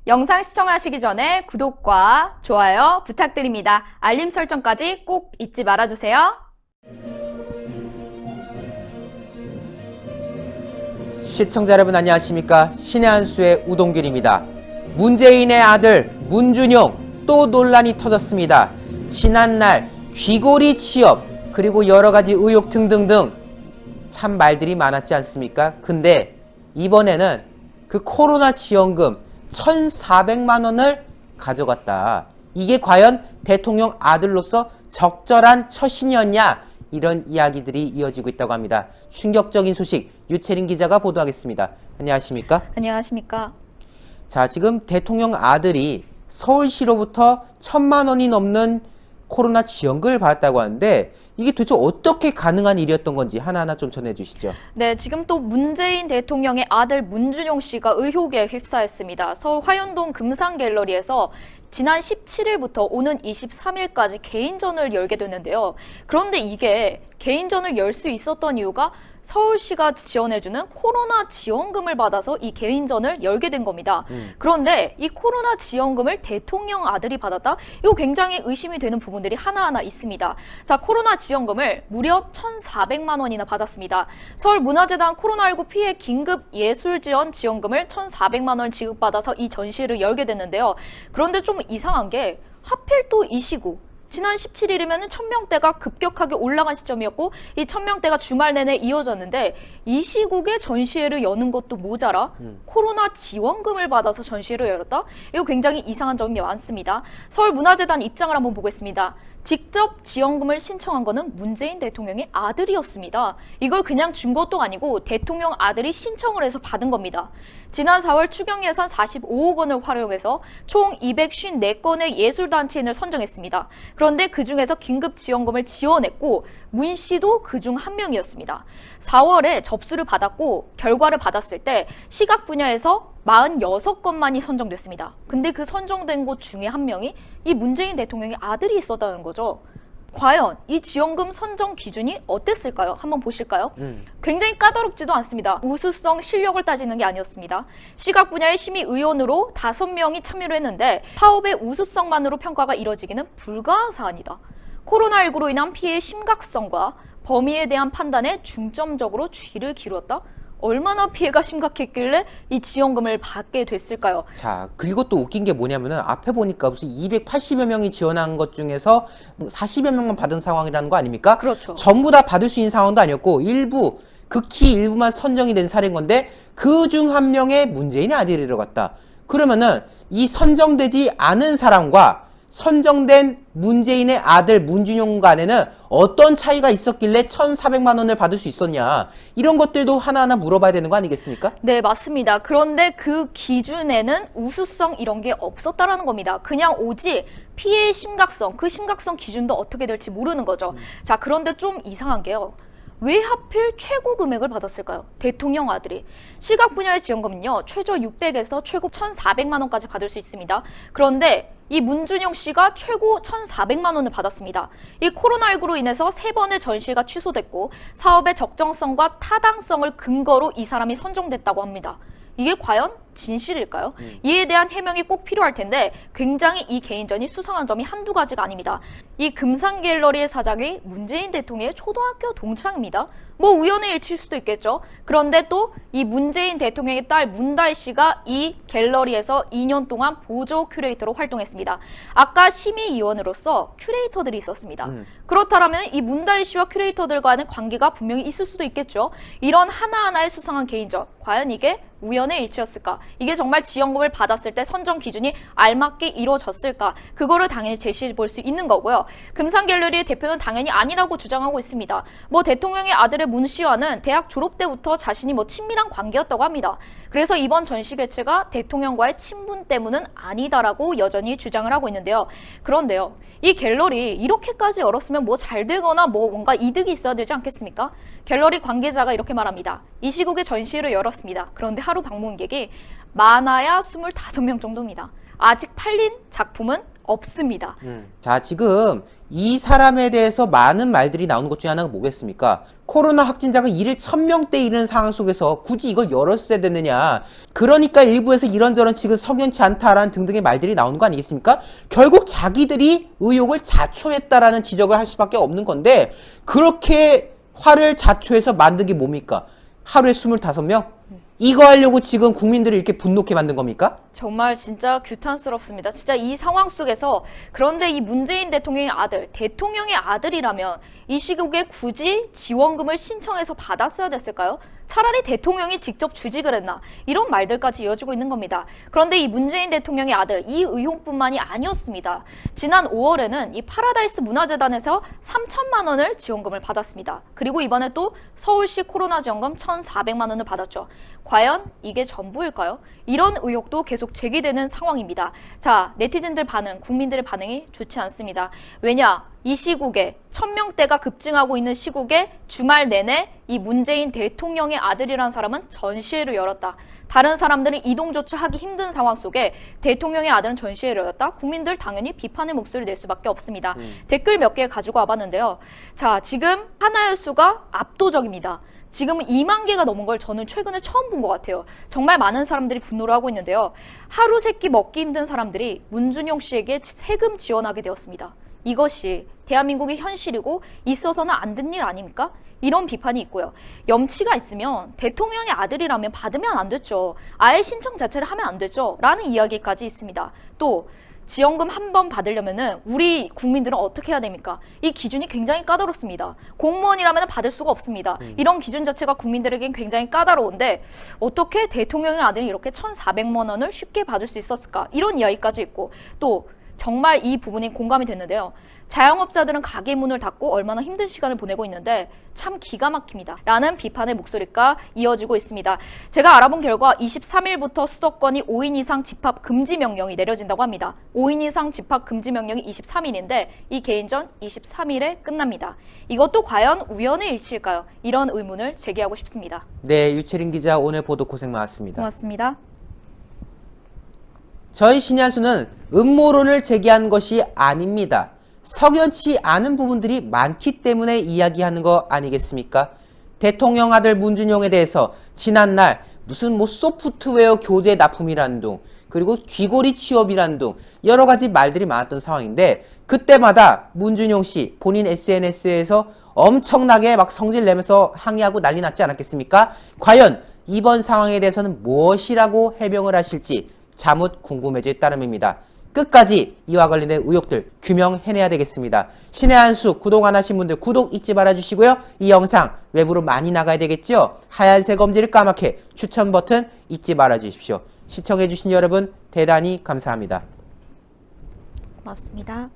영상 시청하시기 전에 구독과 좋아요 부탁드립니다. 알림 설정까지 꼭 잊지 말아주세요. 시청자 여러분 안녕하십니까? 신의 한 수의 우동길입니다. 문재인의 아들 문준용 또 논란이 터졌습니다. 지난날 귀고리 취업 그리고 여러가지 의혹 등등등 참 말들이 많았지 않습니까? 근데 이번에는 그 코로나 지원금 1,400만 원을 가져갔다. 이게 과연 대통령 아들로서 적절한 처신이었냐? 이런 이야기들이 이어지고 있다고 합니다. 충격적인 소식 유채린 기자가 보도하겠습니다. 안녕하십니까? 안녕하십니까? 자, 지금 대통령 아들이 서울시로부터 1,000만 원이 넘는 코로나 지원금을 받았다고 하는데 이게 도대체 어떻게 가능한 일이었던 건지 하나하나 좀 전해주시죠. 네, 지금 또 문재인 대통령의 아들 문준용 씨가 의혹에 휩싸였습니다. 서울 화연동 금산갤러리에서 지난 17일부터 오는 23일까지 개인전을 열게 됐는데요. 그런데 이게 개인전을 열 수 있었던 이유가 서울시가 지원해주는 코로나 지원금을 받아서 이 개인전을 열게 된 겁니다. 그런데 이 코로나 지원금을 대통령 아들이 받았다? 이거 굉장히 의심이 되는 부분들이 하나하나 있습니다. 자, 코로나 지원금을 무려 1,400만 원이나 받았습니다. 서울문화재단 코로나19 피해 긴급 예술지원 지원금을 1,400만 원 지급받아서 이 전시회를 열게 됐는데요. 그런데 좀 이상한 게 하필 또 이 시국 지난 17일이면 1,000명대가 급격하게 올라간 시점이었고 이 1,000명대가 주말 내내 이어졌는데 이 시국에 전시회를 여는 것도 모자라 코로나 지원금을 받아서 전시회를 열었다? 이거 굉장히 이상한 점이 많습니다. 서울문화재단 입장을 한번 보겠습니다. 직접 지원금을 신청한 거는 문재인 대통령의 아들이었습니다. 이걸 그냥 준 것도 아니고 대통령 아들이 신청을 해서 받은 겁니다. 지난 4월 추경 예산 45억 원을 활용해서 총 254건의 예술단체인을 선정했습니다. 그런데 그중에서 긴급 지원금을 지원했고 문 씨도 그중 한 명이었습니다. 4월에 접수를 받았고 결과를 받았을 때 시각 분야에서 46건만이 선정됐습니다. 근데 그 선정된 곳 중에 한 명이 이 문재인 대통령의 아들이 있었다는 거죠. 과연 이 지원금 선정 기준이 어땠을까요? 한번 보실까요? 굉장히 까다롭지도 않습니다. 우수성, 실력을 따지는 게 아니었습니다. 시각 분야의 심의위원으로 5명이 참여를 했는데 사업의 우수성만으로 평가가 이뤄지기는 불가한 사안이다. 코로나19로 인한 피해의 심각성과 범위에 대한 판단에 중점적으로 주의를 기울였다. 얼마나 피해가 심각했길래 이 지원금을 받게 됐을까요? 자, 그리고 또 웃긴 게 뭐냐면은 앞에 보니까 무슨 280여 명이 지원한 것 중에서 40여 명만 받은 상황이라는 거 아닙니까? 그렇죠. 전부 다 받을 수 있는 상황도 아니었고 일부, 극히 일부만 선정이 된 사례인 건데 그 중 한 명의 문재인의 아들이 들어갔다. 그러면은 이 선정되지 않은 사람과 선정된 문재인의 아들 문준용 간에는 어떤 차이가 있었길래 1,400만 원을 받을 수 있었냐. 이런 것들도 하나하나 물어봐야 되는 거 아니겠습니까? 네, 맞습니다. 그런데 그 기준에는 우수성 이런 게 없었다라는 겁니다. 그냥 오직 피해의 심각성, 그 심각성 기준도 어떻게 될지 모르는 거죠. 자, 그런데 좀 이상한 게요. 왜 하필 최고 금액을 받았을까요? 대통령 아들이. 시각 분야의 지원금은요, 최저 600에서 최고 1,400만 원까지 받을 수 있습니다. 그런데 이 문준용 씨가 최고 1,400만 원을 받았습니다. 이 코로나19로 인해서 3번의 전시가 취소됐고 사업의 적정성과 타당성을 근거로 이 사람이 선정됐다고 합니다. 이게 과연 진실일까요? 이에 대한 해명이 꼭 필요할 텐데 굉장히 이 개인전이 수상한 점이 한두 가지가 아닙니다. 이 금산갤러리의 사장이 문재인 대통령의 초등학교 동창입니다. 뭐 우연의 일치일 수도 있겠죠. 그런데 또 이 문재인 대통령의 딸 문다혜 씨가 이 갤러리에서 2년 동안 보조 큐레이터로 활동했습니다. 아까 심의위원으로서 큐레이터들이 있었습니다. 그렇다면 이 문다혜 씨와 큐레이터들과는 관계가 분명히 있을 수도 있겠죠. 이런 하나하나의 수상한 개인전, 과연 이게 우연의 일치였을까? 이게 정말 지원금을 받았을 때 선정 기준이 알맞게 이루어졌을까? 그거를 당연히 제시해 볼 수 있는 거고요. 금산갤러리의 대표는 당연히 아니라고 주장하고 있습니다. 뭐 대통령의 아들의 문 씨와는 대학 졸업 때부터 자신이 뭐 친밀한 관계였다고 합니다. 그래서 이번 전시 개최가 대통령과의 친분 때문은 아니다라고 여전히 주장을 하고 있는데요. 그런데요, 이 갤러리 이렇게까지 열었으면 뭐 잘 되거나 뭐 뭔가 이득이 있어야 되지 않겠습니까? 갤러리 관계자가 이렇게 말합니다. 이 시국에 전시회를 열었습니다. 그런데 하루 방문객이 많아야 25명 정도입니다. 아직 팔린 작품은 없습니다. 자, 지금 이 사람에 대해서 많은 말들이 나오는 것 중에 하나가 뭐겠습니까? 코로나 확진자가 1일 1000명대에 이르는 상황 속에서 굳이 이걸 열었어야 됐느냐. 그러니까 일부에서 이런저런 지금 석연치 않다라는 등등의 말들이 나오는 거 아니겠습니까? 결국 자기들이 의혹을 자초했다라는 지적을 할 수밖에 없는 건데, 그렇게 화를 자초해서 만든 게 뭡니까? 하루에 25명? 이거 하려고 지금 국민들을 이렇게 분노케 만든 겁니까? 정말 진짜 규탄스럽습니다. 진짜 이 상황 속에서, 그런데 이 문재인 대통령의 아들이라면 이 시국에 굳이 지원금을 신청해서 받았어야 됐을까요? 차라리 대통령이 직접 주직을 했나? 이런 말들까지 이어지고 있는 겁니다. 그런데 이 문재인 대통령의 아들, 이 의혹뿐만이 아니었습니다. 지난 5월에는 이 파라다이스 문화재단에서 3천만 원을 지원금을 받았습니다. 그리고 이번에 또 서울시 코로나 지원금 1,400만 원을 받았죠. 과연 이게 전부일까요? 이런 의혹도 계속 제기되는 상황입니다. 자, 네티즌들 반응, 국민들의 반응이 좋지 않습니다. 왜냐? 이 시국에 1000명대가 급증하고 있는 시국에 주말 내내 이 문재인 대통령의 아들이라는 사람은 전시회를 열었다. 다른 사람들은 이동조차 하기 힘든 상황 속에 대통령의 아들은 전시회를 열었다. 국민들 당연히 비판의 목소리를 낼 수밖에 없습니다. 댓글 몇 개 가지고 와봤는데요. 자, 지금 하나의 수가 압도적입니다. 지금은 2만 개가 넘은 걸 저는 최근에 처음 본 것 같아요. 정말 많은 사람들이 분노를 하고 있는데요. 하루 세끼 먹기 힘든 사람들이 문준용 씨에게 세금 지원하게 되었습니다. 이것이 대한민국의 현실이고 있어서는 안 된 일 아닙니까? 이런 비판이 있고요. 염치가 있으면 대통령의 아들이라면 받으면 안 됐죠. 아예 신청 자체를 하면 안 됐죠. 라는 이야기까지 있습니다. 또 지원금 한 번 받으려면은 우리 국민들은 어떻게 해야 됩니까? 이 기준이 굉장히 까다롭습니다. 공무원이라면 받을 수가 없습니다. 이런 기준 자체가 국민들에겐 굉장히 까다로운데 어떻게 대통령의 아들이 이렇게 1,400만 원을 쉽게 받을 수 있었을까? 이런 이야기까지 있고, 또 정말 이 부분이 공감이 됐는데요. 자영업자들은 가게 문을 닫고 얼마나 힘든 시간을 보내고 있는데 참 기가 막힙니다. 라는 비판의 목소리가 이어지고 있습니다. 제가 알아본 결과 23일부터 수도권이 5인 이상 집합 금지 명령이 내려진다고 합니다. 5인 이상 집합 금지 명령이 23일인데 이 개인전 23일에 끝납니다. 이것도 과연 우연의 일치일까요? 이런 의문을 제기하고 싶습니다. 네, 유채린 기자 오늘 보도 고생 많았습니다. 고맙습니다. 저희 신의한수는 음모론을 제기한 것이 아닙니다. 석연치 않은 부분들이 많기 때문에 이야기하는 거 아니겠습니까? 대통령 아들 문준용에 대해서 지난날 무슨 소프트웨어 교재 납품이라는 둥, 그리고 귀고리 취업이라는 둥 여러 가지 말들이 많았던 상황인데, 그때마다 문준용 씨 본인 SNS에서 엄청나게 막 성질 내면서 항의하고 난리 났지 않았겠습니까? 과연 이번 상황에 대해서는 무엇이라고 해명을 하실지 자뭇 궁금해질 따름입니다. 끝까지 이와 관련된 의혹들 규명해내야 되겠습니다. 신의 한수 구독 안 하신 분들 구독 잊지 말아주시고요. 이 영상 외부로 많이 나가야 되겠죠? 하얀색 엄지를 까맣게 추천 버튼 잊지 말아주십시오. 시청해주신 여러분 대단히 감사합니다. 고맙습니다.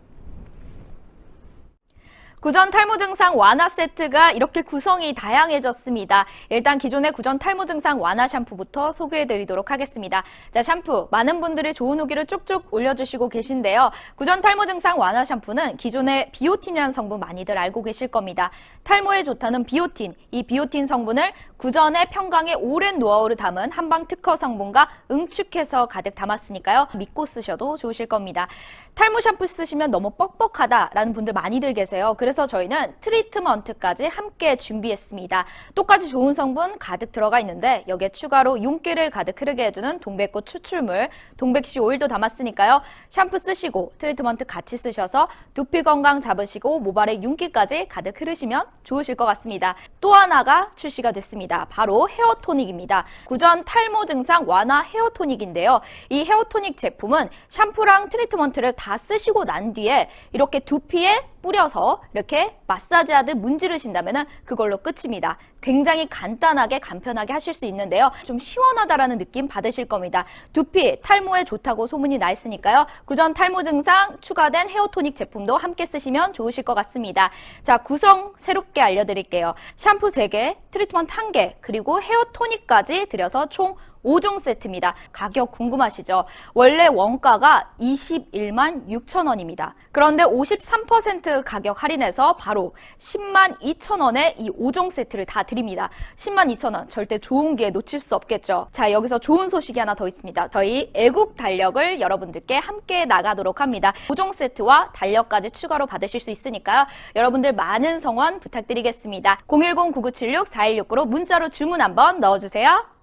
구전 탈모 증상 완화 세트가 이렇게 구성이 다양해졌습니다. 일단 기존의 구전 탈모 증상 완화 샴푸부터 소개해드리도록 하겠습니다. 자, 샴푸 많은 분들이 좋은 후기를 쭉쭉 올려주시고 계신데요. 구전 탈모 증상 완화 샴푸는 기존의 비오틴이라는 성분 많이들 알고 계실 겁니다. 탈모에 좋다는 비오틴, 이 비오틴 성분을 구전의 평강의 오랜 노하우를 담은 한방 특허 성분과 응축해서 가득 담았으니까요. 믿고 쓰셔도 좋으실 겁니다. 탈모 샴푸 쓰시면 너무 뻑뻑하다라는 분들 많이들 계세요. 그래서 저희는 트리트먼트까지 함께 준비했습니다. 똑같이 좋은 성분 가득 들어가 있는데 여기에 추가로 윤기를 가득 흐르게 해주는 동백꽃 추출물, 동백씨 오일도 담았으니까요. 샴푸 쓰시고 트리트먼트 같이 쓰셔서 두피 건강 잡으시고 모발에 윤기까지 가득 흐르시면 좋으실 것 같습니다. 또 하나가 출시가 됐습니다. 바로 헤어토닉입니다. 구전 탈모 증상 완화 헤어토닉인데요. 이 헤어토닉 제품은 샴푸랑 트리트먼트를 다 쓰시고 난 뒤에 이렇게 두피에 뿌려서 이렇게 마사지하듯 문지르신다면 그걸로 끝입니다. 굉장히 간단하게 간편하게 하실 수 있는데요. 좀 시원하다라는 느낌 받으실 겁니다. 두피, 탈모에 좋다고 소문이 나 있으니까요. 구전 탈모 증상 추가된 헤어토닉 제품도 함께 쓰시면 좋으실 것 같습니다. 자, 구성 새롭게 알려드릴게요. 샴푸 3개, 트리트먼트 1개, 그리고 헤어토닉까지 들여서 총 5종 세트입니다. 가격 궁금하시죠? 원래 원가가 21만 6천 원입니다. 그런데 53% 가격 할인해서 바로 10만 2천 원에 이 5종 세트를 다 드립니다. 10만 2천 원 절대 좋은 기회 놓칠 수 없겠죠. 자, 여기서 좋은 소식이 하나 더 있습니다. 저희 애국 달력을 여러분들께 함께 나가도록 합니다. 5종 세트와 달력까지 추가로 받으실 수 있으니까요. 여러분들 많은 성원 부탁드리겠습니다. 010-9976-4169로 문자로 주문 한번 넣어주세요.